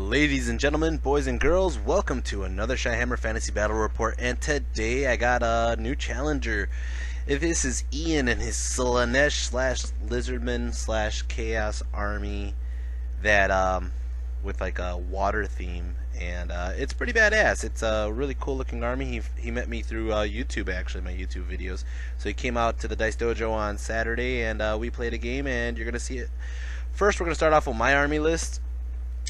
Ladies and gentlemen, boys and girls, welcome to another Shyhammer Fantasy Battle Report, and today I got a new challenger. This is Ian and his Slaanesh slash Lizardman slash Chaos Army that with like a water theme, and it's pretty badass. It's a really cool looking army. He met me through YouTube, actually, my YouTube videos. So he came out to the Dice Dojo on Saturday, and we played a game, and you're gonna see it. First, we're gonna start off with my army list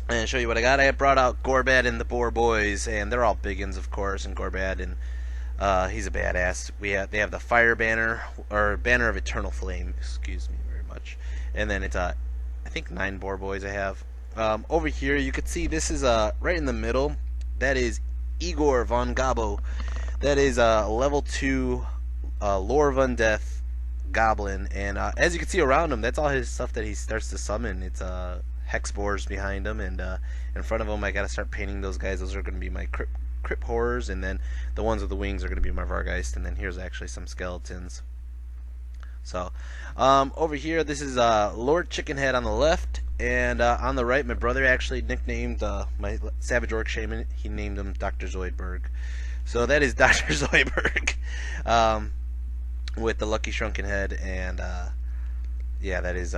and show you what I got. I brought out Gorbad and the Boar Boys, and they're all biggins, of course, and Gorbad, and he's a badass. They have the Fire Banner, or Banner of Eternal Flame, excuse me very much. And then it's, I think 9 Boar Boys I have. Over here, you can see this is, right in the middle, that is Igor von Gabo. That is a level 2 Lore of Undeath Goblin, and as you can see around him, that's all his stuff that he starts to summon. It's, hex boars behind him, and in front of him I gotta start painting those guys. Those are gonna be my crypt horrors, and then the ones with the wings are gonna be my Vargeist, and then here's actually some skeletons. So over here, this is Lord Chickenhead on the left, and on the right, my brother actually nicknamed my Savage Orc Shaman, he named him Dr. Zoidberg. So that is Dr. Zoidberg with the Lucky Shrunken Head, and yeah, that is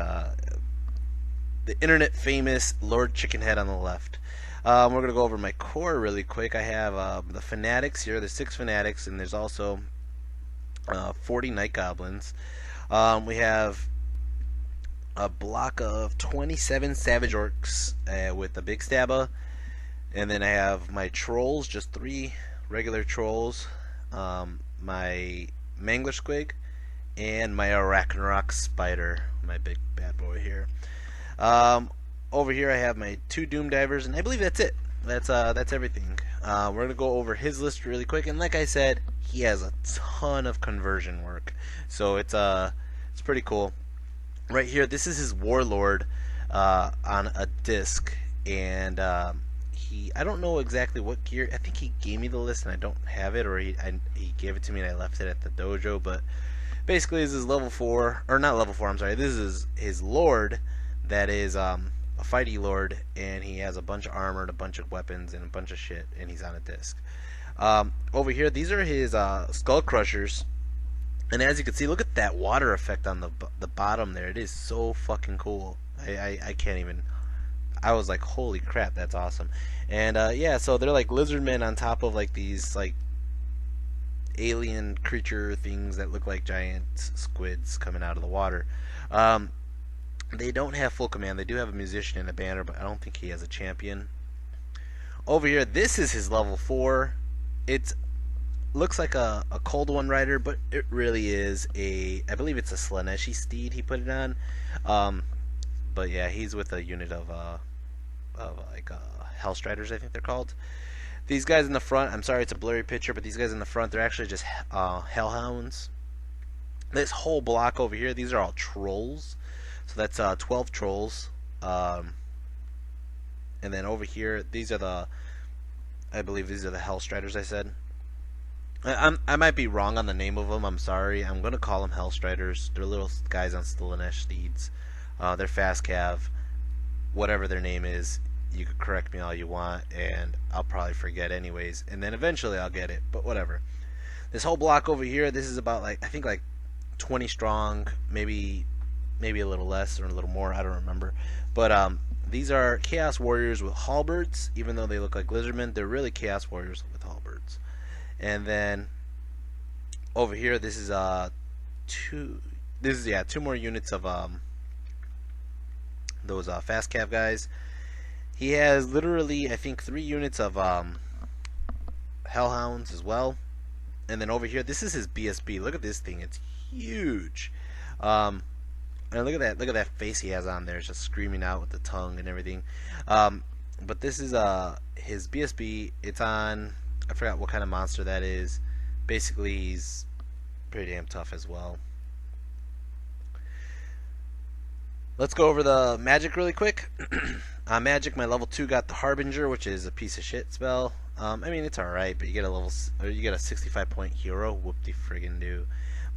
the internet famous Lord Chickenhead on the left. We're going to go over my core really quick. I have the Fanatics here. There's 6 Fanatics, and there's also 40 Night Goblins. We have a block of 27 Savage Orcs with the Big Stabba. And then I have my Trolls, just 3 regular Trolls. My Mangler Squig, and my Arachnarok Spider, my big bad boy here. Over here I have my 2 Doom Divers, and I believe that's it. That's everything. We're gonna go over his list really quick, and like I said, he has a ton of conversion work, so it's pretty cool. Right here, this is his Warlord on a disc, and I don't know exactly what gear. I think he gave me the list, and I don't have it, or he gave it to me and I left it at the dojo. But basically, this is level 4, or not level 4. I'm sorry. This is his Lord. That is a fighty lord, and he has a bunch of armor, a bunch of weapons, and a bunch of shit, and he's on a disc. Over here, these are his skull crushers, and as you can see, look at that water effect on the bottom there. It is so fucking cool. I can't even. I was like, holy crap, that's awesome. And yeah, so they're like lizardmen on top of like these like alien creature things that look like giant squids coming out of the water. They don't have full command. They do have a musician and a banner, but I don't think he has a champion. Over here, this is his level 4. It looks like a Cold One Rider, but it really is I believe it's a Slaaneshi steed he put it on. But yeah, he's with a unit of like Hellstriders, I think they're called. These guys in the front, I'm sorry it's a blurry picture, but these guys in the front, they're actually just Hellhounds. This whole block over here, these are all trolls. So that's 12 trolls, and then over here, these are I believe these are the Hellstriders. I said, I might be wrong on the name of them. I'm sorry. I'm gonna call them Hellstriders. They're little guys on Slaanesh steeds. They're fast cav. Whatever their name is, you could correct me all you want, and I'll probably forget anyways. And then eventually I'll get it. But whatever. This whole block over here, this is about I think 20 strong, maybe a little less or a little more, I don't remember. But these are Chaos Warriors with halberds. Even though they look like lizardmen, they're really Chaos Warriors with halberds. And then over here, this is 2 more units of those fast cav guys. He has literally, I think, 3 units of Hellhounds as well. And then over here, this is his BSB. Look at this thing, it's huge. And look at that face he has on there. It's just screaming out with the tongue and everything. But this is his BSB. It's on, I forgot what kind of monster that is. Basically, he's pretty damn tough as well. Let's go over the magic really quick. Magic, my level 2 got the Harbinger, which is a piece of shit spell. I mean, it's alright, but you get a 65 point hero. Whoop-de-friggin' do.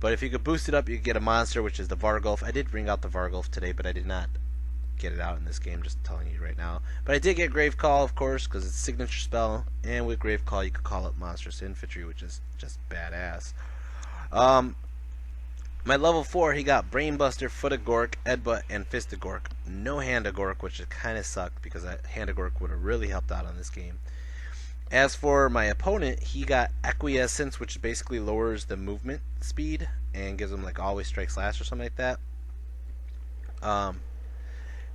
But if you could boost it up, you could get a monster, which is the Vargulf. I did bring out the Vargulf today, but I did not get it out in this game, just telling you right now. But I did get Grave Call, of course, because it's a signature spell, and with Grave Call you could call up monstrous infantry, which is just badass. My level 4, he got Brainbuster, Foot of Gork, Headbutt, and Fist of Gork. No Hand of Gork, which kind of sucked because that Hand of Gork would have really helped out on this game. As for my opponent, he got Acquiescence, which basically lowers the movement speed and gives him like Always Strike Slash or something like that.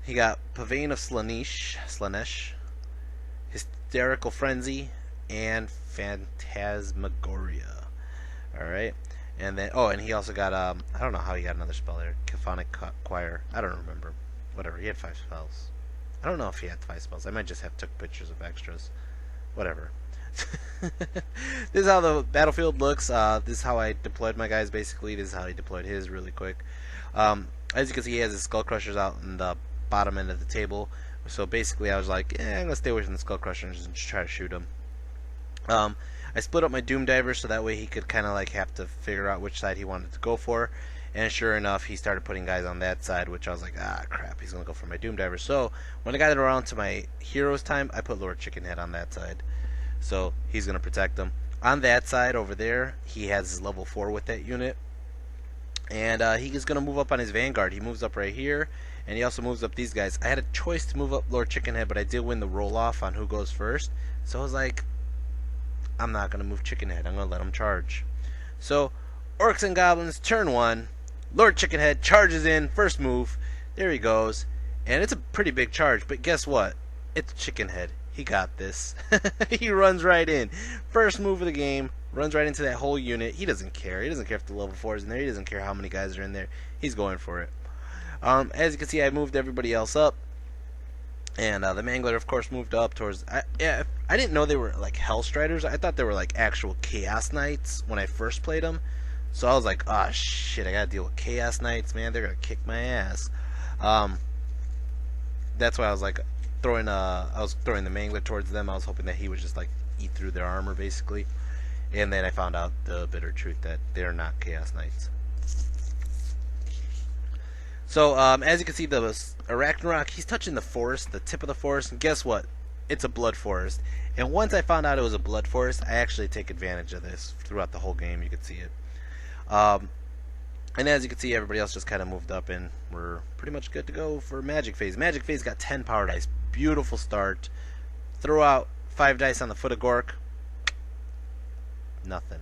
He got Pavane of Slaanesh, Hysterical Frenzy, and Phantasmagoria. Alright. And then, oh, and he also got, I don't know how he got another spell there. Caphonic Choir. I don't remember. Whatever, he had 5 spells. I don't know if he had 5 spells. I might just have took pictures of extras. Whatever. This is how the battlefield looks. This is how I deployed my guys, basically. This is how he deployed his really quick. As you can see, he has his Skull Crushers out in the bottom end of the table. So basically, I was like, I'm going to stay away from the Skull Crushers and just try to shoot them. I split up my Doom Diver so that way he could kind of like have to figure out which side he wanted to go for. And sure enough, he started putting guys on that side, which I was like, ah, crap, he's going to go for my Doom Diver. So when I got it around to my hero's time, I put Lord Chickenhead on that side. So he's going to protect them. On that side over there, he has his level 4 with that unit. And he is going to move up on his Vanguard. He moves up right here, and he also moves up these guys. I had a choice to move up Lord Chickenhead, but I did win the roll-off on who goes first. So I was like, I'm not going to move Chickenhead. I'm going to let him charge. So, Orcs and Goblins, turn 1. Lord Chickenhead charges in, first move. There he goes. And it's a pretty big charge, but guess what? It's Chickenhead. He got this. He runs right in. First move of the game, runs right into that whole unit. He doesn't care. He doesn't care if the level 4 is in there. He doesn't care how many guys are in there. He's going for it. As you can see, I moved everybody else up. And the Mangler, of course, moved up towards... I didn't know they were like Hellstriders. I thought they were like actual Chaos Knights when I first played them. So I was like, ah, shit, I gotta deal with Chaos Knights, man. They're gonna kick my ass. That's why I was like throwing the Mangler towards them. I was hoping that he would just like eat through their armor, basically. And then I found out the bitter truth that they're not Chaos Knights. So, as you can see, the Arachnarok, he's touching the forest, the tip of the forest, and guess what? It's a blood forest. And once I found out it was a blood forest, I actually take advantage of this throughout the whole game. You can see it. And as you can see, everybody else just kind of moved up, and we're pretty much good to go for Magic Phase. Magic Phase got 10 power dice. Beautiful start. Throw out 5 dice on the Foot of Gork. Nothing.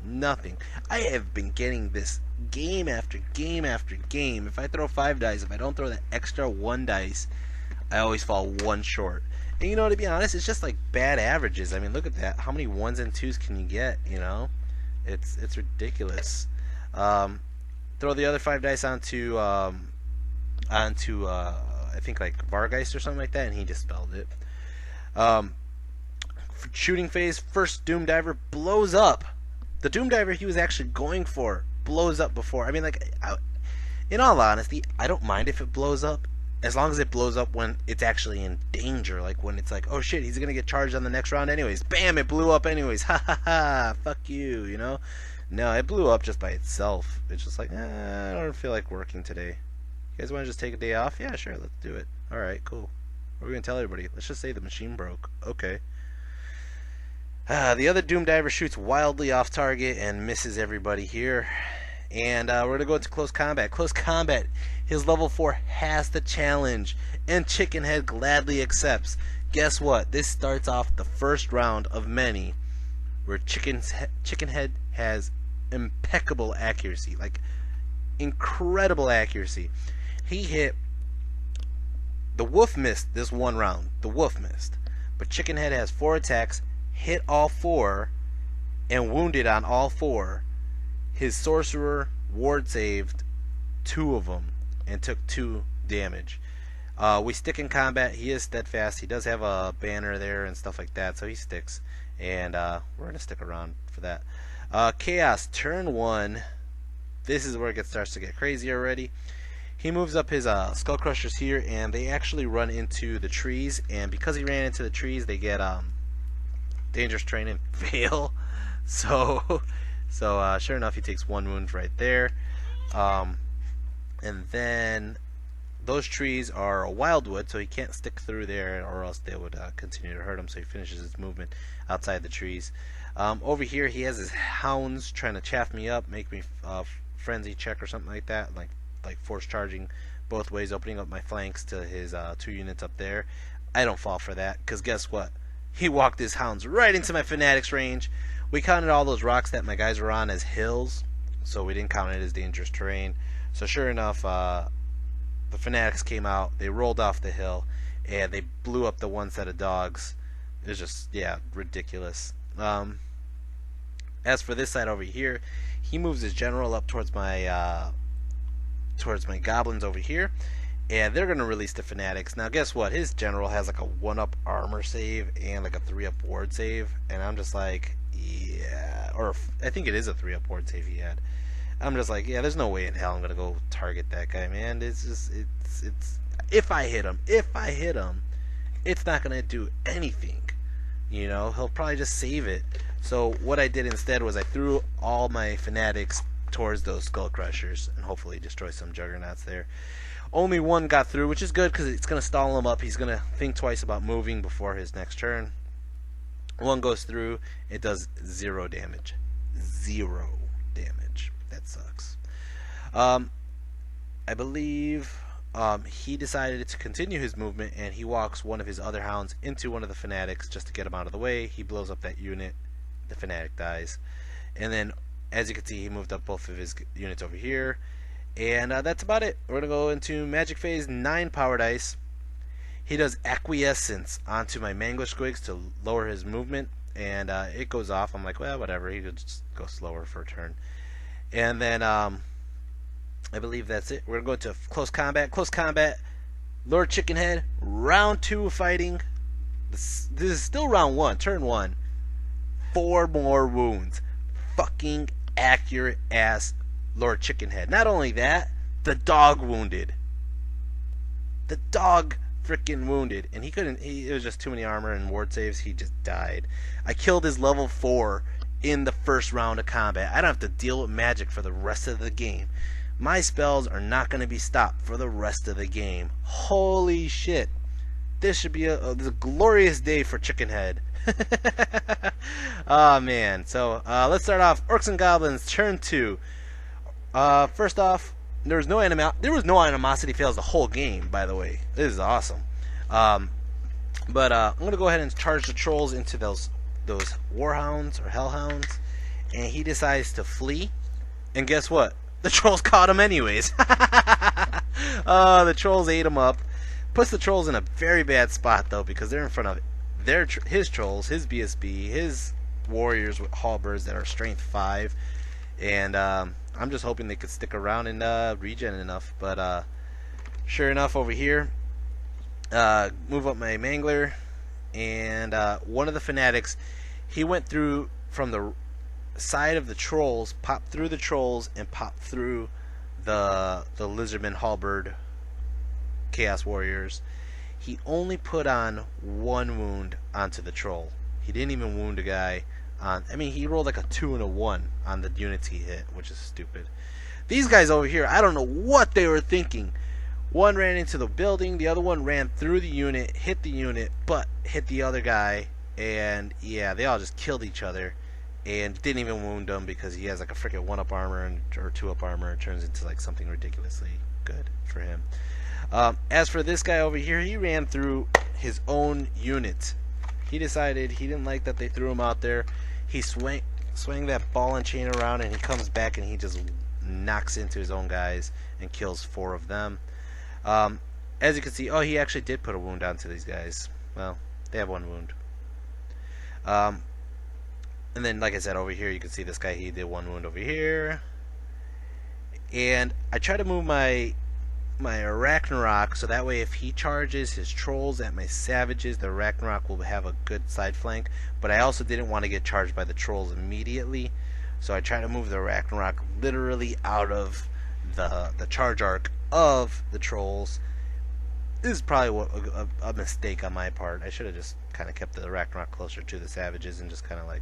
Nothing. I have been getting this game after game after game. If I throw 5 dice, if I don't throw that extra 1 dice, I always fall 1 short. And you know, to be honest, it's just like bad averages. I mean, look at that. How many 1s and 2s can you get, you know? It's ridiculous. Throw the other 5 dice onto I think like Vargeist or something like that, and he dispelled it. Shooting phase, first Doom Diver blows up. The Doom Diver he was actually going for blows up before. I mean, like, in all honesty, I don't mind if it blows up, as long as it blows up when it's actually in danger. Like when it's like, oh shit, he's gonna get charged on the next round anyways. Bam, it blew up anyways. Ha ha ha. Fuck you, you know. No, it blew up just by itself. It's just like, I don't feel like working today. You guys want to just take a day off? Yeah, sure, let's do it. All right, cool. What are we gonna tell everybody? Let's just say the machine broke. Okay. The other Doom Diver shoots wildly off target and misses everybody here. And we're going to go into close combat. Close combat, his level 4 has the challenge, and Chickenhead gladly accepts. Guess what? This starts off the first round of many where Chickenhead has impeccable accuracy, like incredible accuracy. He hit the Wolf missed this one round. The Wolf missed. But Chickenhead has 4 attacks, hit all 4, and wounded on all 4. His Sorcerer ward saved 2 of them and took 2 damage. We stick in combat. He is steadfast. He does have a banner there and stuff like that, so he sticks. And we're going to stick around for that. Chaos, turn 1. This is where it starts to get crazy already. He moves up his Skull Crushers here, and they actually run into the trees. And because he ran into the trees, they get dangerous terrain and fail. So sure enough, he takes 1 wound right there. And then those trees are a wildwood, so he can't stick through there, or else they would continue to hurt him. So he finishes his movement outside the trees. Over here, he has his hounds trying to chaff me up, make me frenzy check or something like that, like force charging both ways, opening up my flanks to his 2 units up there. I don't fall for that, because guess what? He walked his hounds right into my fanatics range. We counted all those rocks that my guys were on as hills, so we didn't count it as dangerous terrain. So sure enough, the fanatics came out, they rolled off the hill, and they blew up the one set of dogs. It was just, yeah, ridiculous. As for this side over here, he moves his general up towards my goblins over here, and they're going to release the fanatics. Now guess what? His general has like a 1-up armor save and like a 3-up ward save, and I'm just like, yeah, or I think it is a 3-up ward save he had. I'm just like, yeah, there's no way in hell I'm gonna go target that guy, man. It's just, it's if I hit him, it's not gonna do anything. You know, he'll probably just save it. So what I did instead was I threw all my fanatics towards those skull crushers and hopefully destroy some juggernauts there. Only one got through, which is good because it's gonna stall him up. He's gonna think twice about moving before his next turn. One goes through, it does 0 damage. 0 damage. That sucks. I believe he decided to continue his movement, and he walks one of his other hounds into one of the fanatics just to get him out of the way. He blows up that unit. The fanatic dies. And then, as you can see, he moved up both of his units over here. And that's about it. We're going to go into Magic Phase 9 Power Dice. He does Acquiescence onto my Mangler Squigs to lower his movement. And it goes off. I'm like, well, whatever. He could just go slower for a turn. And then I believe that's it. We're going to go into close combat. Close combat. Lord Chickenhead. Round 2 of fighting. This is still round 1. Turn 1. 4 more wounds. Fucking accurate ass Lord Chickenhead. Not only that, the dog wounded. The dog freaking wounded. And he couldn't. It was just too many armor and ward saves. He just died. I killed his level 4 in the first round of combat. I don't have to deal with magic for the rest of the game. My spells are not going to be stopped for the rest of the game. Holy shit. This should be a glorious day for Chickenhead. Oh man. So let's start off. Orcs and Goblins, turn 2. First off, there was no animosity fails the whole game, by the way. This is awesome. But I'm going to go ahead and charge the trolls into those warhounds or hellhounds, and he decides to flee, and guess what? The trolls caught him anyways. The trolls ate him up. Puts the trolls in a very bad spot though, because they're in front of his trolls, his BSB, his warriors with halberds that are strength 5, and I'm just hoping they could stick around and regen enough. But sure enough, over here, move up my mangler, and one of the fanatics, he went through from the side of the trolls, popped through the trolls, and popped through the lizardman halberd chaos warriors. He only put on 1 wound onto the troll. He didn't even wound a guy on. I mean, he rolled like a 2 and a 1 on the units he hit, which is stupid. These guys over here, I don't know what they were thinking. One ran into the building, the other one ran through the unit, hit the unit, but hit the other guy, and yeah, they all just killed each other, and didn't even wound him because he has like a freaking 1-up armor or 2-up armor. It turns into like something ridiculously good for him. As for this guy over here, he ran through his own unit. He decided he didn't like that they threw him out there. He swung that ball and chain around, and he comes back and he just knocks into his own guys and kills 4 of them. As you can see, oh, he actually did put a wound onto these guys. Well, they have 1 wound. And then, like I said, over here, you can see this guy, he did 1 wound over here. And I try to move my Ragnarok, so that way if he charges his trolls at my savages, the Ragnarok will have a good side flank. But I also didn't want to get charged by the trolls immediately, so I try to move the Ragnarok literally out of the charge arc of the trolls. This is probably a mistake on my part. I should have just kind of kept the Ragnarok closer to the savages and just kind of like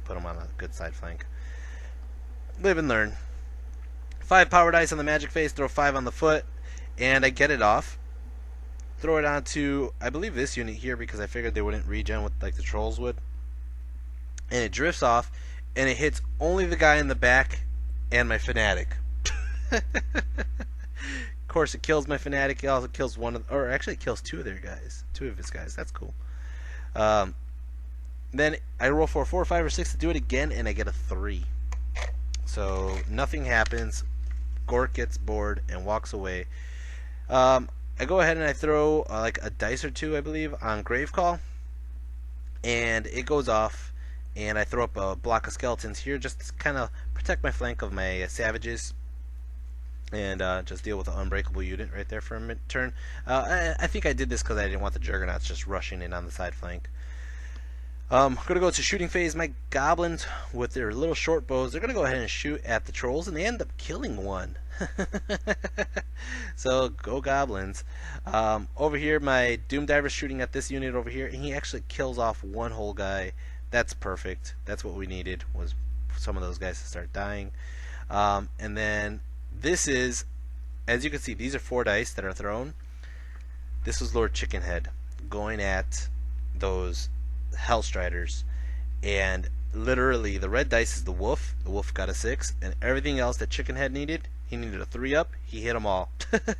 put them on a good side flank. Live and learn. 5 power dice on the magic phase, throw 5 on the foot, and I get it off. Throw it onto, I believe, this unit here because I figured they wouldn't regen with like the trolls would. And it drifts off, and it hits only the guy in the back and my fanatic. Of course, it kills my fanatic. It also kills one of, or actually, it kills two of his guys. That's cool. Then I roll for a 4, 5, or 6 to do it again, and I get a 3. So nothing happens. Gork gets bored and walks away. I go ahead and I throw like a dice or two, I believe, on Grave Call, and it goes off. And I throw up a block of skeletons here just to kind of protect my flank of my savages, and just deal with the unbreakable unit right there for a turn. I think I did this because I didn't want the juggernauts just rushing in on the side flank. I'm going to go to shooting phase. My goblins, with their little short bows, they're going to go ahead and shoot at the trolls, and they end up killing one. So, go goblins. Over here, my Doom Diver's shooting at this unit over here, and he actually kills off one whole guy. That's perfect. That's what we needed, was some of those guys to start dying. And then, this is, as you can see, these are 4 dice that are thrown. This was Lord Chickenhead going at those Hellstriders, and literally the red dice is the wolf. The wolf got a 6, and everything else that Chickenhead needed, he needed a 3 up. He hit them all.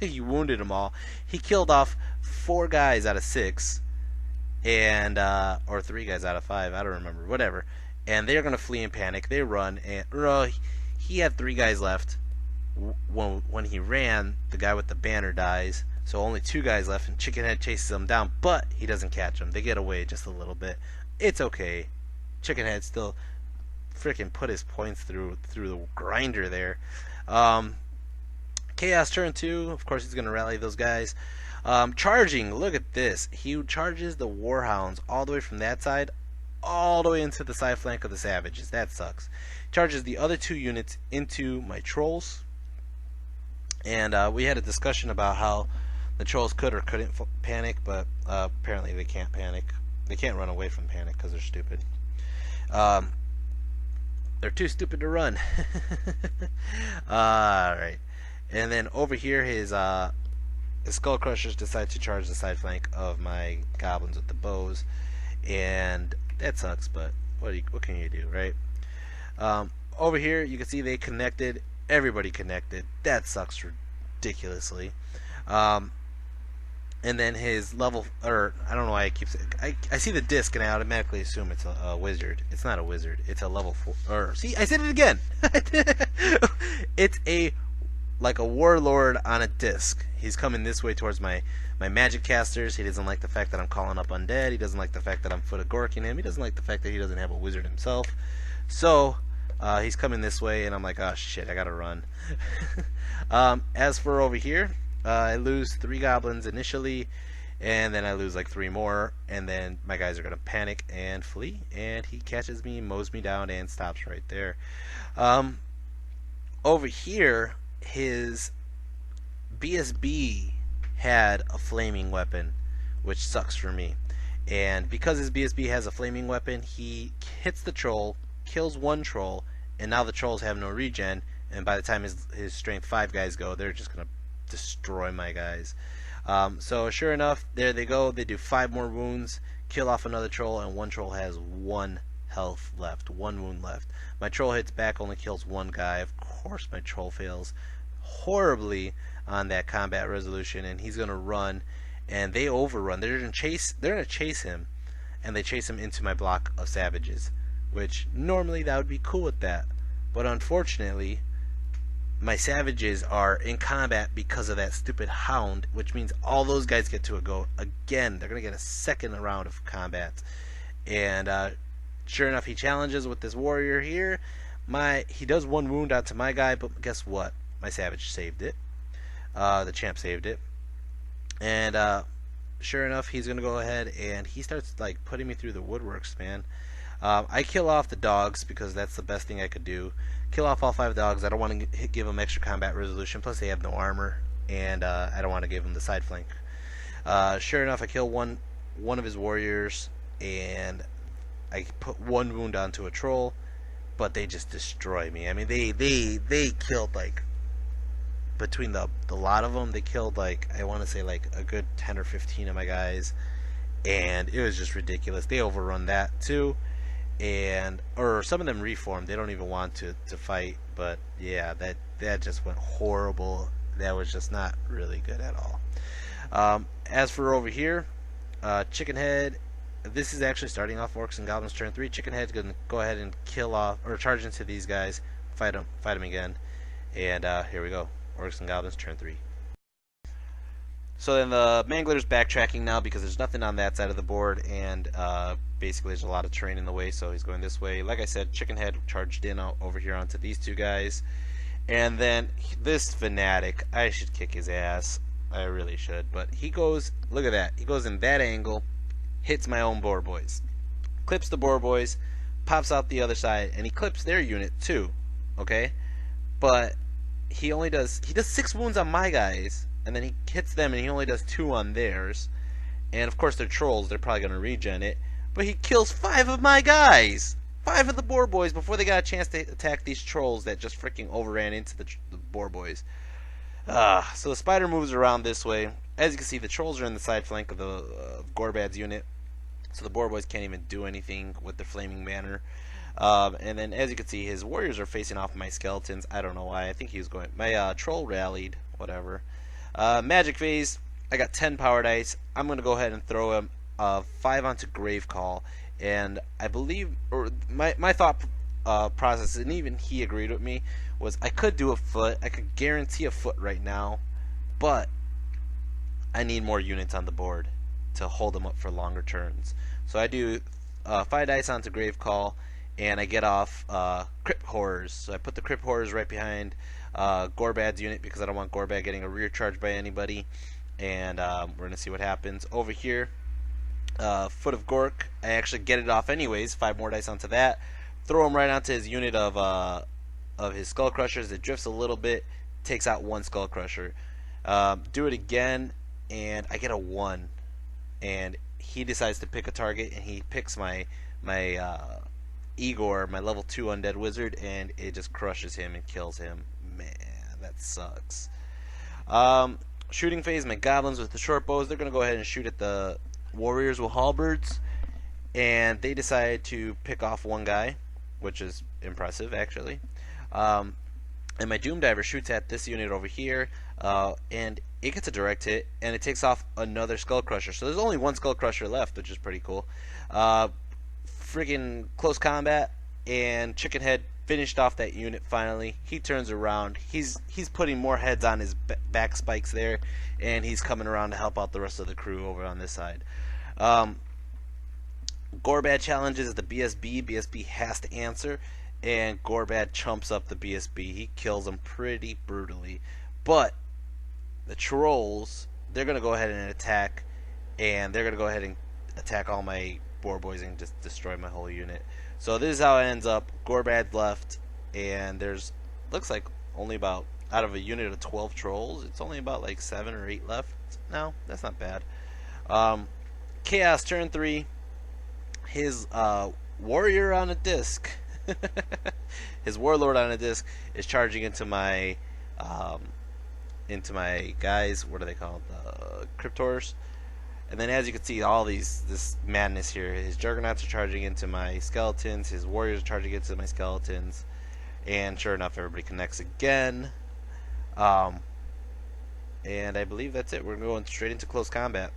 He wounded them all. He killed off 4 guys out of 6, and or 3 guys out of 5. I don't remember. Whatever. And they're gonna flee in panic. They run, and he had 3 guys left. When he ran, the guy with the banner dies. So only 2 guys left, and Chickenhead chases them down, but he doesn't catch them. They get away just a little bit. It's okay. Chickenhead still freaking put his points through the grinder there. Chaos turn 2. Of course, he's going to rally those guys. Charging. Look at this. He charges the Warhounds all the way from that side, all the way into the side flank of the Savages. That sucks. Charges the other 2 units into my Trolls. And we had a discussion about how the Trolls could or couldn't panic, but apparently they can't panic. They can't run away from panic because they're stupid. They're too stupid to run. Alright. And then over here, his Skull Crushers decide to charge the side flank of my Goblins with the bows. And that sucks, but what can you do, right? Over here, you can see they connected. Everybody connected. That sucks ridiculously. And then his level, or I don't know why I keep saying, I see the disc and I automatically assume it's a wizard. It's not a wizard. It's a level 4. Or see, I said it again. It's like a warlord on a disc. He's coming this way towards my magic casters. He doesn't like the fact that I'm calling up undead. He doesn't like the fact that I'm foot of gorking him. He doesn't like the fact that he doesn't have a wizard himself. So he's coming this way, and I'm like, oh shit, I gotta run. As for over here, I lose 3 goblins initially, and then I lose like 3 more, and then my guys are gonna panic and flee, and he catches me, mows me down, and stops right there. Over here, his BSB had a flaming weapon, which sucks for me. And because his BSB has a flaming weapon, he hits the troll, kills 1 troll, and now the trolls have no regen, and by the time his strength 5 guys go, they're just gonna destroy my guys. So sure enough, there they go. They do 5 more wounds, kill off another troll, and 1 troll has 1 health left, 1 wound left. My troll hits back, only kills 1 guy. Of course my troll fails horribly on that combat resolution, and he's gonna run, and they overrun. They're gonna chase him, and they chase him into my block of savages, which normally that would be cool with that, but unfortunately my savages are in combat because of that stupid hound, which means all those guys get to go again. They're gonna get a second round of combat. And sure enough, he challenges with this warrior here. He does 1 wound onto my guy, but guess what? My savage saved it. The champ saved it. And sure enough, he's gonna go ahead and he starts like putting me through the woodworks, man. I kill off the dogs because that's the best thing I could do. Kill off all 5 dogs. I don't want to give them extra combat resolution. Plus, they have no armor, and I don't want to give them the side flank. Sure enough, I kill one of his warriors, and I put 1 wound onto a troll, but they just destroy me. I mean, they killed like between the lot of them, they killed like, I want to say like a good 10 or 15 of my guys, and it was just ridiculous. They overrun that too, and or some of them reformed. They don't even want to fight, but yeah, that just went horrible. That was just not really good at all. As for over here, Chicken Head. This is actually starting off Orcs and Goblins turn 3. Chicken Head's gonna go ahead and kill off or charge into these guys, fight them again, and here we go. Orcs and Goblins turn 3. So then the Mangler's backtracking now because there's nothing on that side of the board, and basically there's a lot of terrain in the way, so he's going this way. Like I said, Chicken Head charged in over here onto these two guys, and then this Fanatic, I should kick his ass. I really should, but he goes, look at that, he goes in that angle, hits my own boar boys, clips the boar boys, pops out the other side, and he clips their unit too, okay? But he does 6 wounds on my guys, and then he hits them and he only does 2 on theirs. And of course they're trolls, they're probably gonna regen it, but he kills 5 of my guys, 5 of the boar boys, before they got a chance to attack these trolls that just freaking overran into the boar boys. So the spider moves around this way. As you can see, the trolls are in the side flank of the Gorbad's unit, so the boar boys can't even do anything with their flaming banner. And then as you can see, his warriors are facing off my skeletons. I don't know why. I think he was going, my troll rallied, whatever. Magic phase, I got 10 power dice. I'm going to go ahead and throw him 5 onto Grave Call, and I believe, or my thought process, and even he agreed with me, was I could do a foot. I could guarantee a foot right now, but I need more units on the board to hold them up for longer turns. So I do 5 dice onto Grave Call, and I get off Crypt Horrors. So I put the Crypt Horrors right behind Gorbad's unit because I don't want Gorbad getting a rear charge by anybody. And we're going to see what happens. Over here, Foot of Gork, I actually get it off anyways. 5 more dice onto that. Throw him right onto his unit of his Skull Crushers. It drifts a little bit, takes out 1 Skull Crusher. Do it again, and I get a 1. And he decides to pick a target, and he picks my Igor, my level 2 undead wizard, and it just crushes him and kills him. Man, that sucks. Shooting phase, my goblins with the short bows, they're going to go ahead and shoot at the warriors with halberds, and they decide to pick off 1 guy, which is impressive actually. And my Doom Diver shoots at this unit over here, and it gets a direct hit, and it takes off another Skull Crusher. So there's only 1 Skull Crusher left, which is pretty cool. Friggin' close combat, and Chicken Head finished off that unit finally. He turns around. He's putting more heads on his back spikes there, and he's coming around to help out the rest of the crew over on this side. Gorbad challenges the BSB. BSB has to answer, and Gorbad chumps up the BSB. He kills him pretty brutally. But the trolls, they're going to go ahead and attack, and they're going to go ahead and attack all my boar boys and just destroy my whole unit. So this is how it ends up. Gorbad left, and there's, looks like only about, out of a unit of 12 trolls, it's only about like 7 or 8 left. No, that's not bad. Chaos turn 3. His warrior on a disc, his warlord on a disc, is charging into my guys. What are they called? Cryptors. And then as you can see, all this madness here. His Juggernauts are charging into my skeletons. His warriors are charging into my skeletons. And sure enough, everybody connects again. And I believe that's it. We're going straight into close combat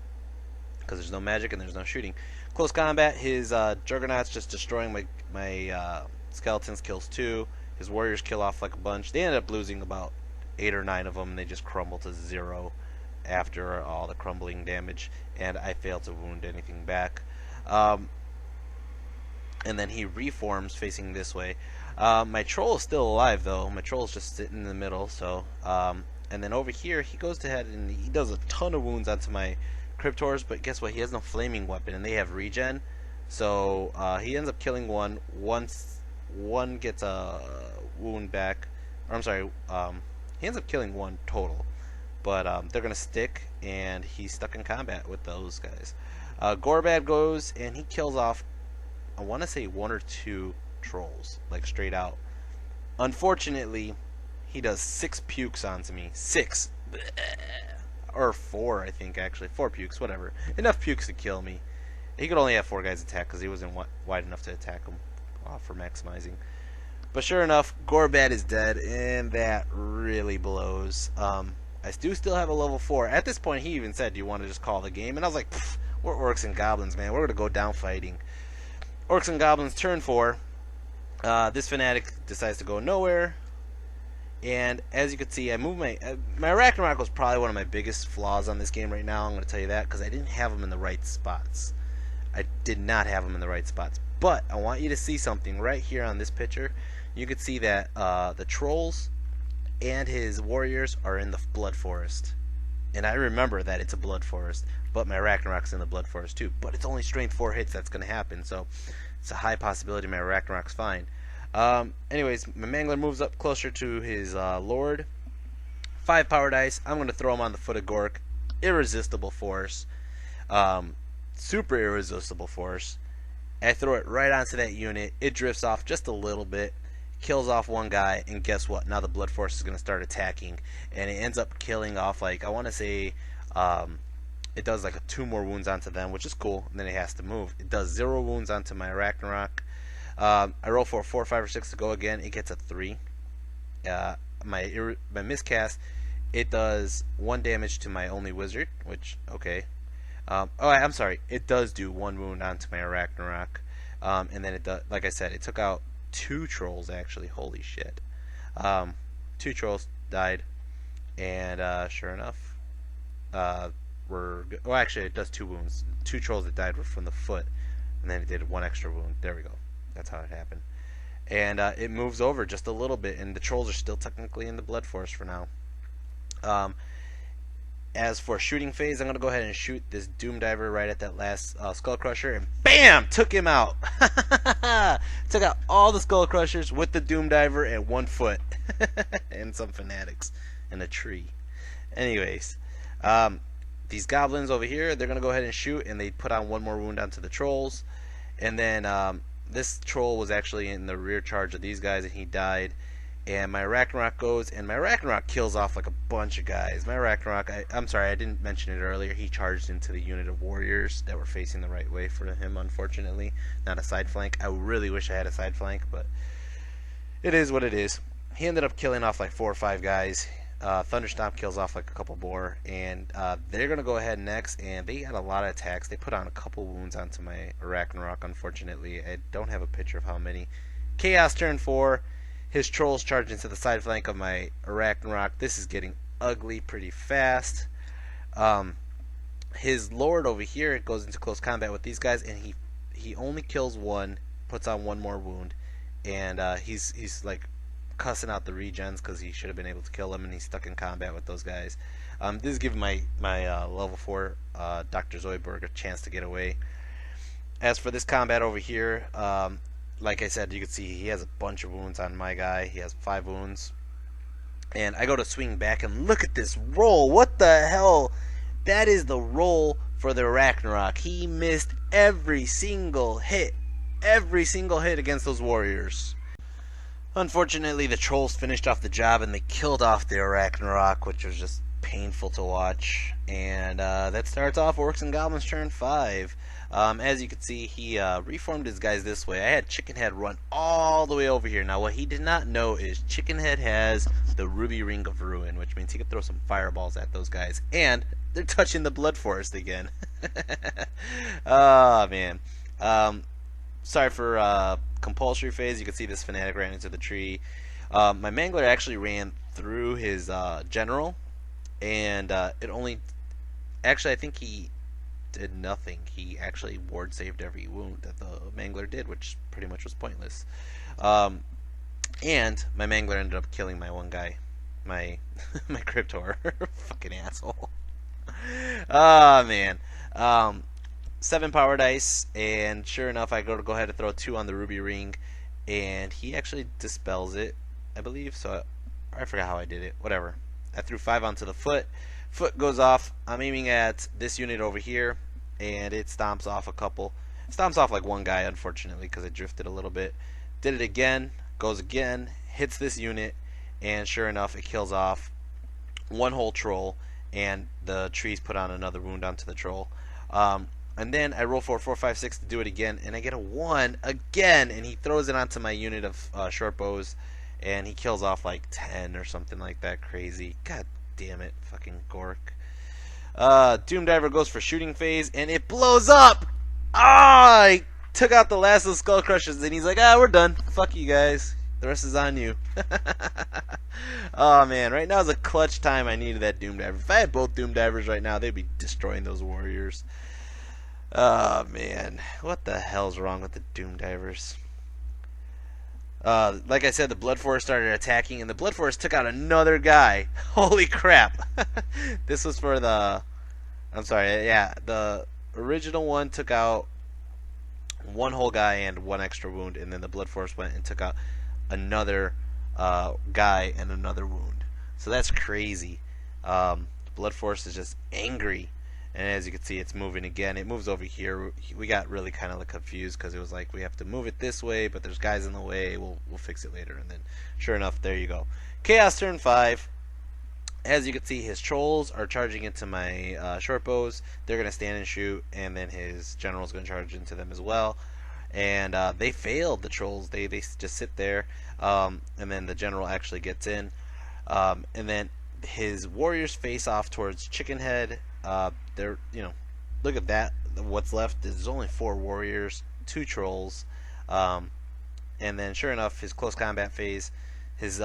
because there's no magic and there's no shooting. Close combat. His Juggernauts just destroying my skeletons. Kills 2. His warriors kill off like a bunch. They end up losing about 8 or 9 of them. And they just crumble to 0. After all the crumbling damage, and I fail to wound anything back. And then he reforms facing this way. My troll is still alive though. My troll is just sitting in the middle. So, and then over here he goes ahead and he does a ton of wounds onto my Cryptors, but guess what? He has no flaming weapon, and they have regen. So he ends up killing one. Once one gets a wound back, or I'm sorry, he ends up killing 1 total. But they're going to stick, and he's stuck in combat with those guys. Gorbad goes, and he kills off, I want to say 1 or 2 trolls, like straight out. Unfortunately, he does 6 pukes onto me. 6. Or 4, I think, actually. 4 pukes, whatever. Enough pukes to kill me. He could only have 4 guys attack because he wasn't wide enough to attack him for maximizing. But sure enough, Gorbat is dead, and that really blows. I do still have a level 4. At this point, he even said, do you want to just call the game? And I was like, we're Orcs and Goblins, man. We're going to go down fighting. Orcs and Goblins, turn 4. This fanatic decides to go nowhere. And as you can see, I moved my Arachnarok was probably one of my biggest flaws on this game right now. I'm going to tell you that because I didn't have them in the right spots. I did not have them in the right spots. But I want you to see something right here on this picture. You can see that the trolls and his warriors are in the blood forest. And I remember that it's a blood forest, but my Arachnarok's in the blood forest too. But it's only strength 4 hits that's going to happen, so it's a high possibility my Arachnarok's fine. Anyways, my Mangler moves up closer to his lord. 5 power dice. I'm going to throw him on the foot of Gork. Irresistible force. Super irresistible force. I throw it right onto that unit. It drifts off just a little bit. Kills off one guy, and guess what? Now the blood force is going to start attacking, and it ends up killing off, like, I want to say, it does like 2 more wounds onto them, which is cool, and then it has to move. It does 0 wounds onto my Arachnarok. I roll for a 4, 5, or 6 to go again. It gets a 3. My miscast, it does 1 damage to my only wizard, which, okay. I'm sorry. It does do 1 wound onto my Arachnarok. And then it does, like I said, it took out 2 trolls actually. Holy shit. 2 trolls died, and sure enough, we're good. Well, actually, it does 2 wounds. 2 trolls that died were from the foot, and then it did 1 extra wound. There we go. That's how it happened. And it moves over just a little bit, and the trolls are still technically in the blood force for now. As for shooting phase, I'm going to go ahead and shoot this Doom Diver right at that last Skull Crusher, and BAM! Took him out! Took out all the Skull Crushers with the Doom Diver and 1 foot. And some fanatics. And a tree. Anyways, these goblins over here, they're going to go ahead and shoot, and they put on 1 more wound onto the trolls. And then this troll was actually in the rear charge of these guys, and he died. And my Arachnarok goes, and my Arachnarok kills off like a bunch of guys. My Arachnarok, I'm sorry, I didn't mention it earlier. He charged into the unit of warriors that were facing the right way for him, unfortunately. Not a side flank. I really wish I had a side flank, but it is what it is. He ended up killing off like 4 or 5 guys. Thunderstomp kills off like a couple more. And they're going to go ahead next, and they had a lot of attacks. They put on a couple wounds onto my Arachnarok, unfortunately. I don't have a picture of how many. Chaos turn 4. His trolls charge into the side flank of my Arachnarok. This is getting ugly pretty fast. His lord over here goes into close combat with these guys, and he only kills 1, puts on 1 more wound, and he's like cussing out the regens because he should have been able to kill them, and he's stuck in combat with those guys. This is giving my level 4 Dr. Zoidberg a chance to get away. As for this combat over here, like I said, you can see he has a bunch of wounds on my guy. He has 5 wounds. And I go to swing back, and look at this roll. What the hell? That is the roll for the Arachnarok. He missed every single hit. Every single hit against those warriors. Unfortunately, the trolls finished off the job, and they killed off the Arachnarok, which was just painful to watch. And that starts off Orcs and Goblins turn 5. As you can see, he reformed his guys this way. I had Chickenhead run all the way over here. Now, what he did not know is Chickenhead has the Ruby Ring of Ruin, which means he could throw some fireballs at those guys. And they're touching the Blood Forest again. Oh, man. Sorry for compulsory phase. You can see this fanatic ran into the tree. My Mangler actually ran through his general, and it only... Actually, I think he did nothing. He actually ward saved every wound that the Mangler did, which pretty much was pointless. And my Mangler ended up killing my one guy, my Cryptor. Fucking asshole. Ah, man. 7 power dice, and sure enough, I go ahead and throw 2 on the Ruby Ring, and he actually dispels it, I believe. So I forgot how I did it. Whatever. I threw 5 onto the foot. Foot goes off. I'm aiming at this unit over here, and it stomps off a couple. Stomps off like 1 guy, unfortunately, because it drifted a little bit. Did it again. Goes again. Hits this unit, and sure enough, it kills off one whole troll, and the trees put on another wound onto the troll. And then I roll 4, 4, 5, 6 to do it again, and I get a 1 again, and he throws it onto my unit of short bows, and he kills off like 10 or something like that. Crazy. God damn it, fucking Gork. Doom Diver goes for shooting phase, and it blows up! Ah! I took out the last of the Skull Crushers, and he's like, we're done. Fuck you guys. The rest is on you. Oh man, right now is a clutch time. I needed that Doom Diver. If I had both Doom Divers right now, they'd be destroying those warriors. Oh man, what the hell's wrong with the Doom Divers? Like I said, the Blood Forest started attacking, and the Blood Forest took out another guy. Holy crap! This was for the... I'm sorry, yeah, the original one took out one whole guy and one extra wound, and then the Blood Forest went and took out another guy and another wound. So that's crazy. The Blood Forest is just angry. And as you can see, it's moving again. It moves over here. We got really kind of confused because it was like we have to move it this way, but there's guys in the way. We'll fix it later. And then, sure enough, there you go. Chaos turn 5. As you can see, his trolls are charging into my short bows. They're going to stand and shoot, and then his general's going to charge into them as well. And they failed, the trolls. They just sit there, and then the general actually gets in. And then his warriors face off towards Chickenhead. They're, look at that. What's left is only 4 warriors, 2 trolls, and then sure enough, his close combat phase, his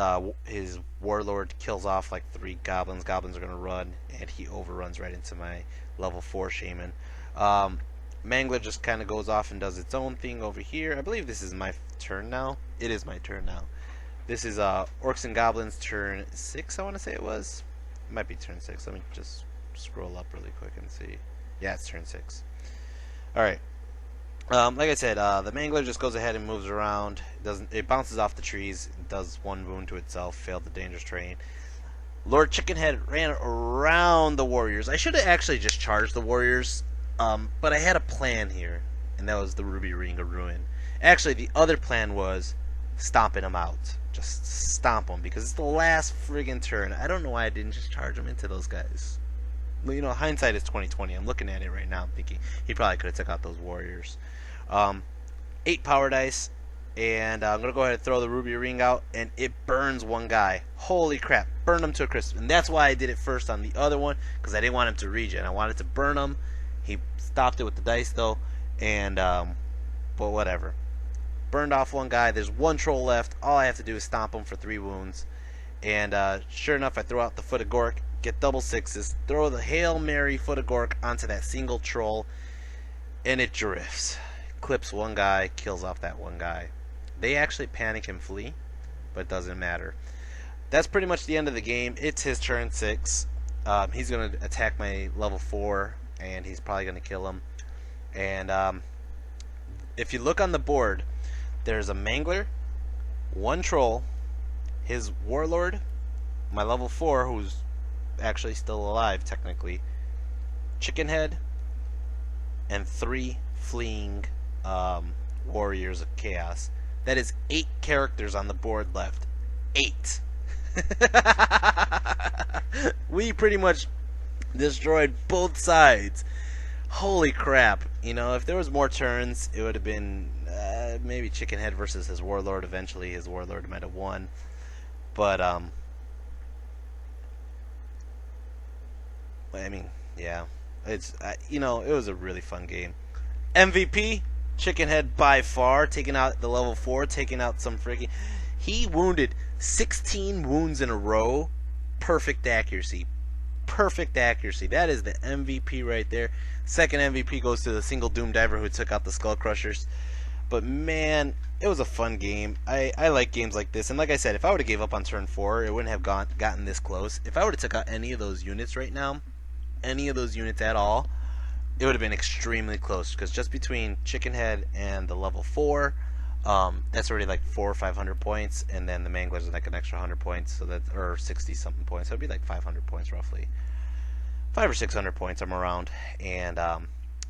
warlord kills off like 3 goblins. Goblins are gonna run, and he overruns right into my level 4 shaman. Mangler just kind of goes off and does its own thing over here. I believe this is my turn now. It is my turn now. This is Orcs and Goblins turn 6. I want to say it was. It might be turn 6. Let me just scroll up really quick and see. Yeah, it's turn 6. Alright. Like I said, the Mangler just goes ahead and moves around. It bounces off the trees, does 1 wound to itself, failed the dangerous terrain. Lord Chickenhead ran around the warriors. I should have actually just charged the warriors, but I had a plan here, and that was the Ruby Ring of Ruin. Actually, the other plan was stomping them out. Just stomp them, because it's the last friggin' turn. I don't know why I didn't just charge them into those guys. Hindsight is 20/20. I'm looking at it right now, I'm thinking he probably could have took out those warriors. 8 power dice, and I'm gonna go ahead and throw the Ruby Ring out, and it burns one guy. Holy crap! Burned him to a crisp, and that's why I did it first on the other one, because I didn't want him to regen. I wanted to burn him. He stopped it with the dice though, and but whatever. Burned off one guy. There's 1 troll left. All I have to do is stomp him for 3 wounds, and sure enough, I throw out the Foot of Gork. Get double 6s, throw the Hail Mary Foot of Gork onto that single troll, and it drifts. Clips 1 guy, kills off that 1 guy. They actually panic and flee, but it doesn't matter. That's pretty much the end of the game. It's his turn 6. He's going to attack my level 4, and he's probably going to kill him. And if you look on the board, there's a Mangler, 1 troll, his warlord, my level 4, who's actually still alive technically, Chickenhead, and 3 fleeing warriors of chaos. That is 8 characters on the board left. 8. We pretty much destroyed both sides. Holy crap. If there was more turns, it would have been maybe Chickenhead versus his warlord. Eventually his warlord might have won, but I mean, yeah, it's it was a really fun game. MVP Chickenhead by far, taking out the level 4, taking out some freaking. He wounded 16 wounds in a row. Perfect accuracy. Perfect accuracy. That is the MVP right there. Second MVP goes to the single Doom Diver who took out the Skull Crushers. But man, it was a fun game. I like games like this. And like I said, if I would have gave up on turn 4, it wouldn't have gotten this close. If I would have took out any of those units right now, any of those units at all, it would have been extremely close, because just between Chickenhead and the level 4, that's already like 400 or 500 points, and then the Manglers are like an extra 100 points, so that, or 60 something points, so it'd be like 500 points roughly, 500 or 600 points I'm around. And I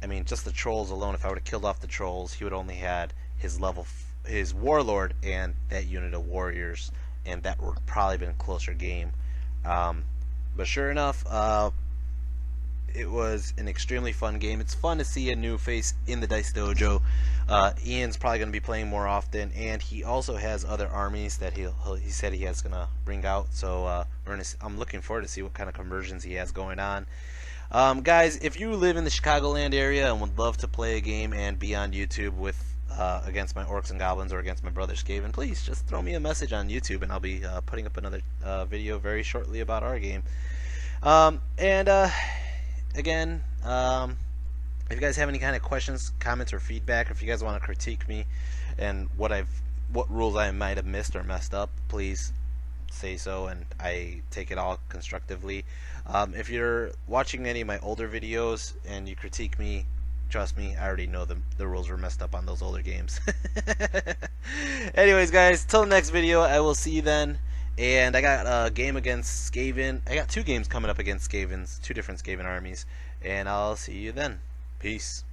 mean, just the trolls alone, if I would have killed off the trolls, he would only had his warlord and that unit of warriors, and that would probably been a closer game. But sure enough, it was an extremely fun game. It's fun to see a new face in the Dice Dojo. Ian's probably going to be playing more often, and he also has other armies that he said he has going to bring out. So I'm looking forward to see what kind of conversions he has going on. Guys, if you live in the Chicagoland area and would love to play a game and be on YouTube with against my Orcs and Goblins or against my brother Skaven, please just throw me a message on YouTube, and I'll be putting up another video very shortly about our game. Again, if you guys have any kind of questions, comments, or feedback, if you guys want to critique me and what rules I might have missed or messed up, please say so, and I take it all constructively. If you're watching any of my older videos and you critique me, trust me, I already know the rules were messed up on those older games. Anyways, guys, till the next video, I will see you then. And I got a game against Skaven. I got 2 games coming up against Skavens, 2 different Skaven armies. And I'll see you then. Peace.